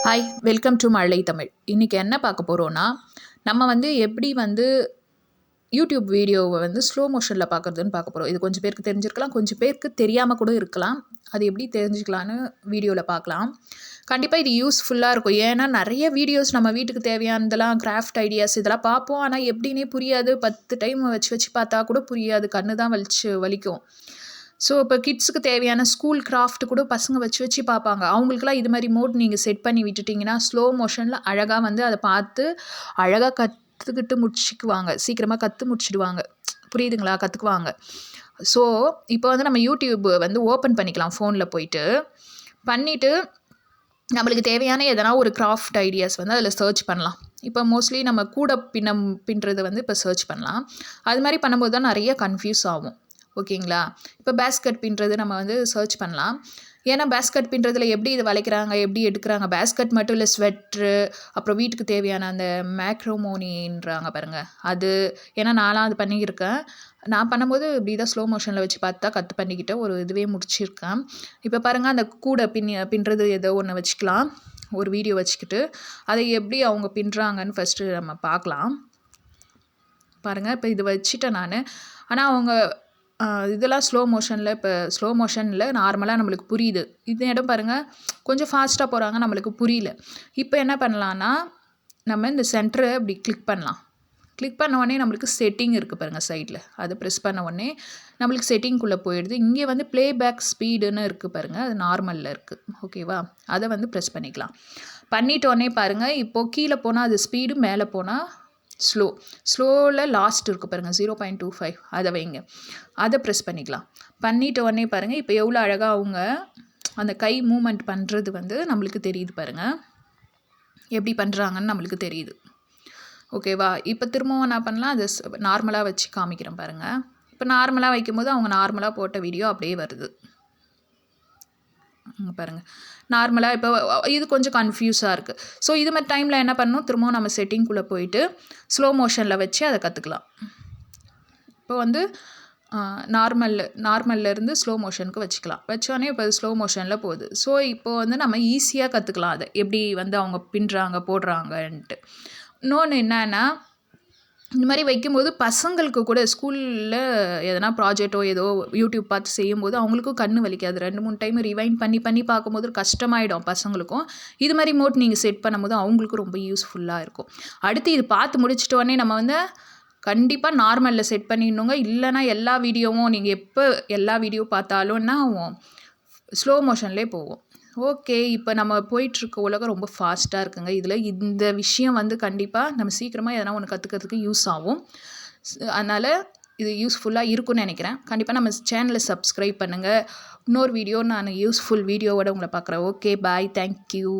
Hi, welcome to மழலை தமிழ். இன்றைக்கி என்ன பார்க்க போகிறோன்னா, நம்ம எப்படி யூடியூப் வீடியோவை ஸ்லோ மோஷனில் பார்க்குறதுன்னு பார்க்க போகிறோம். இது கொஞ்சம் பேருக்கு தெரிஞ்சிருக்கலாம், கொஞ்சம் பேருக்கு தெரியாமல் கூட இருக்கலாம். அது எப்படி தெரிஞ்சுக்கலான்னு வீடியோவில் பார்க்கலாம். கண்டிப்பாக இது யூஸ்ஃபுல்லாக இருக்கும். ஏன்னா நிறைய வீடியோஸ் நம்ம வீட்டுக்கு தேவையானதெல்லாம் கிராஃப்ட் ஐடியாஸ் இதெல்லாம் பார்ப்போம். ஆனால் எப்படின்னே புரியாது. 10 டைம் வச்சு பார்த்தா கூட புரியாது. கண்ணு தான் வலிக்கும். ஸோ இப்போ கிட்ஸுக்கு தேவையான ஸ்கூல் கிராஃப்ட் கூட பசங்க வச்சு பார்ப்பாங்க. அவங்களுக்குலாம் இது மாதிரி மோட் நீங்கள் செட் பண்ணி விட்டுட்டிங்கன்னா ஸ்லோ மோஷனில் அழகாக அதை பார்த்து அழகாக கற்றுக்கிட்டு முடிச்சுக்குவாங்க. சீக்கிரமாக முடிச்சிடுவாங்க. புரியுதுங்களா? கற்றுக்குவாங்க. ஸோ இப்போ நம்ம யூடியூப் ஓப்பன் பண்ணிக்கலாம் ஃபோனில் பண்ணிவிட்டு நம்மளுக்கு தேவையான எதனா ஒரு கிராஃப்ட் ஐடியாஸ் அதில் சர்ச் பண்ணலாம். இப்போ மோஸ்ட்லி நம்ம கூட பின்னுறது இப்போ சர்ச் பண்ணலாம். அது மாதிரி பண்ணும்போது தான் நிறைய கன்ஃபியூஸ் ஆகும். ஓகேங்களா? இப்போ பேஸ்கட் பின்னுறது நம்ம சர்ச் பண்ணலாம். ஏன்னா பேஸ்கட் பின்னுறதுல எப்படி இது வளைக்கிறாங்க, எப்படி எடுக்கிறாங்க, பேஸ்கட் மட்டும் இல்லை, ஸ்வெட்ரு, அப்புறம் வீட்டுக்கு தேவையான அந்த மேக்ரோமோனின்றாங்க பாருங்கள் அது. ஏன்னா நான்லாம் அது பண்ணியிருக்கேன். நான் பண்ணும்போது இப்படி தான் ஸ்லோ மோஷனில் வச்சு பார்த்தா பண்ணிக்கிட்ட ஒரு இதுவே முடிச்சிருக்கேன். இப்போ பாருங்கள், அந்த கூட பின்னுறது ஏதோ ஒன்று வச்சுக்கலாம். ஒரு வீடியோ வச்சுக்கிட்டு அதை எப்படி அவங்க பின்னுறாங்கன்னு ஃபஸ்ட்டு நம்ம பார்க்கலாம். பாருங்கள், இப்போ இது வச்சுட்டேன் நான். ஆனால் அவங்க இதெல்லாம் ஸ்லோ மோஷனில் நார்மலாக நம்மளுக்கு புரியுது. இந்த இடம் பாருங்கள், கொஞ்சம் ஃபாஸ்ட்டாக போகிறாங்க, நம்மளுக்கு புரியல. இப்போ என்ன பண்ணலான்னா, நம்ம இந்த சென்டரை இப்படி கிளிக் பண்ணலாம். கிளிக் பண்ண உடனே நம்மளுக்கு செட்டிங் இருக்குது பாருங்கள் சைடில். அதை ப்ரெஸ் பண்ண உடனே நம்மளுக்கு செட்டிங்குள்ளே போயிடுது. இங்கே ப்ளேபேக் ஸ்பீடுன்னு இருக்குது பாருங்கள், அது நார்மலில் இருக்குது. ஓகேவா? அதை ப்ரெஸ் பண்ணிக்கலாம். பண்ணிட்டோடனே பாருங்கள், இப்போது கீழே போனால் அது ஸ்பீடு, மேலே போனால் ஸ்லோவில் லாஸ்ட் இருக்குது பாருங்கள் 0.25, அதை வைங்க. அதை ப்ரெஸ் பண்ணிக்கலாம். பண்ணிட்ட உடனே பாருங்கள், இப்போ எவ்வளோ அழகாக அவங்க அந்த கை மூமெண்ட் பண்ணுறது நம்மளுக்கு தெரியுது பாருங்கள். எப்படி பண்ணுறாங்கன்னு நம்மளுக்கு தெரியுது. ஓகேவா? இப்போ திரும்பவும் என்ன பண்ணலாம், அதை நார்மலாக வச்சு காமிக்கிறேன் பாருங்கள். இப்போ நார்மலாக வைக்கும்போது அவங்க நார்மலாக போட்ட வீடியோ அப்படியே வருது பாருங்கள். நார்மலாக இப்போ இது கொஞ்சம் கன்ஃபியூஸாக இருக்குது. ஸோ இது மாதிரி டைமில் என்ன பண்ணணும், திரும்பவும் நம்ம செட்டிங்குள்ளே போயிட்டு ஸ்லோ மோஷனில் வச்சு அதை கற்றுக்கலாம். இப்போ நார்மல்லேருந்து ஸ்லோ மோஷனுக்கு வச்சுக்கலாம். வச்சோடனே இப்போ ஸ்லோ மோஷனில் போகுது. ஸோ இப்போது நம்ம ஈஸியாக கற்றுக்கலாம் அதை எப்படி அவங்க பின்னுறாங்க போடுறாங்கன்ட்டு. இன்னொன்று என்னன்னா, இந்த மாதிரி வைக்கும்போது பசங்களுக்கு கூட ஸ்கூலில் எதனா ப்ராஜெக்டோ ஏதோ யூடியூப் பார்த்து செய்யும்போது அவங்களுக்கும் கண் வலிக்காது. 2-3 டைம் ரிவைண்ட் பண்ணி பார்க்கும்போது கஷ்டமாயிடும் பசங்களுக்கும். இது மாதிரி மோட் நீங்கள் செட் பண்ணும்போது அவங்களுக்கும் ரொம்ப யூஸ்ஃபுல்லாக இருக்கும். அடுத்து இது பார்த்து முடிச்சிட்டோடனே நம்ம கண்டிப்பாக நார்மலில் செட் பண்ணிடணுங்க. இல்லைனா எல்லா வீடியோவும் நீங்கள் எப்போ எல்லா வீடியோ பார்த்தாலும்னா ஸ்லோ மோஷன்லேயே போகும். ஓகே, இப்போ நம்ம போயிட்டுருக்க உலகம் ரொம்ப ஃபாஸ்ட்டாக இருக்குங்க. இதில் இந்த விஷயம் கண்டிப்பாக நம்ம சீக்கிரமாக எதனா ஒன்று கற்றுக்கிறதுக்கு யூஸ் ஆகும். அதனால் இது யூஸ்ஃபுல்லாக இருக்கும்னு நினைக்கிறேன். கண்டிப்பாக நம்ம சேனலை சப்ஸ்கிரைப் பண்ணுங்கள். இன்னொரு வீடியோ நான் யூஸ்ஃபுல் வீடியோவோட உங்களை பார்க்குறேன். ஓகே, பாய், தேங்க்யூ.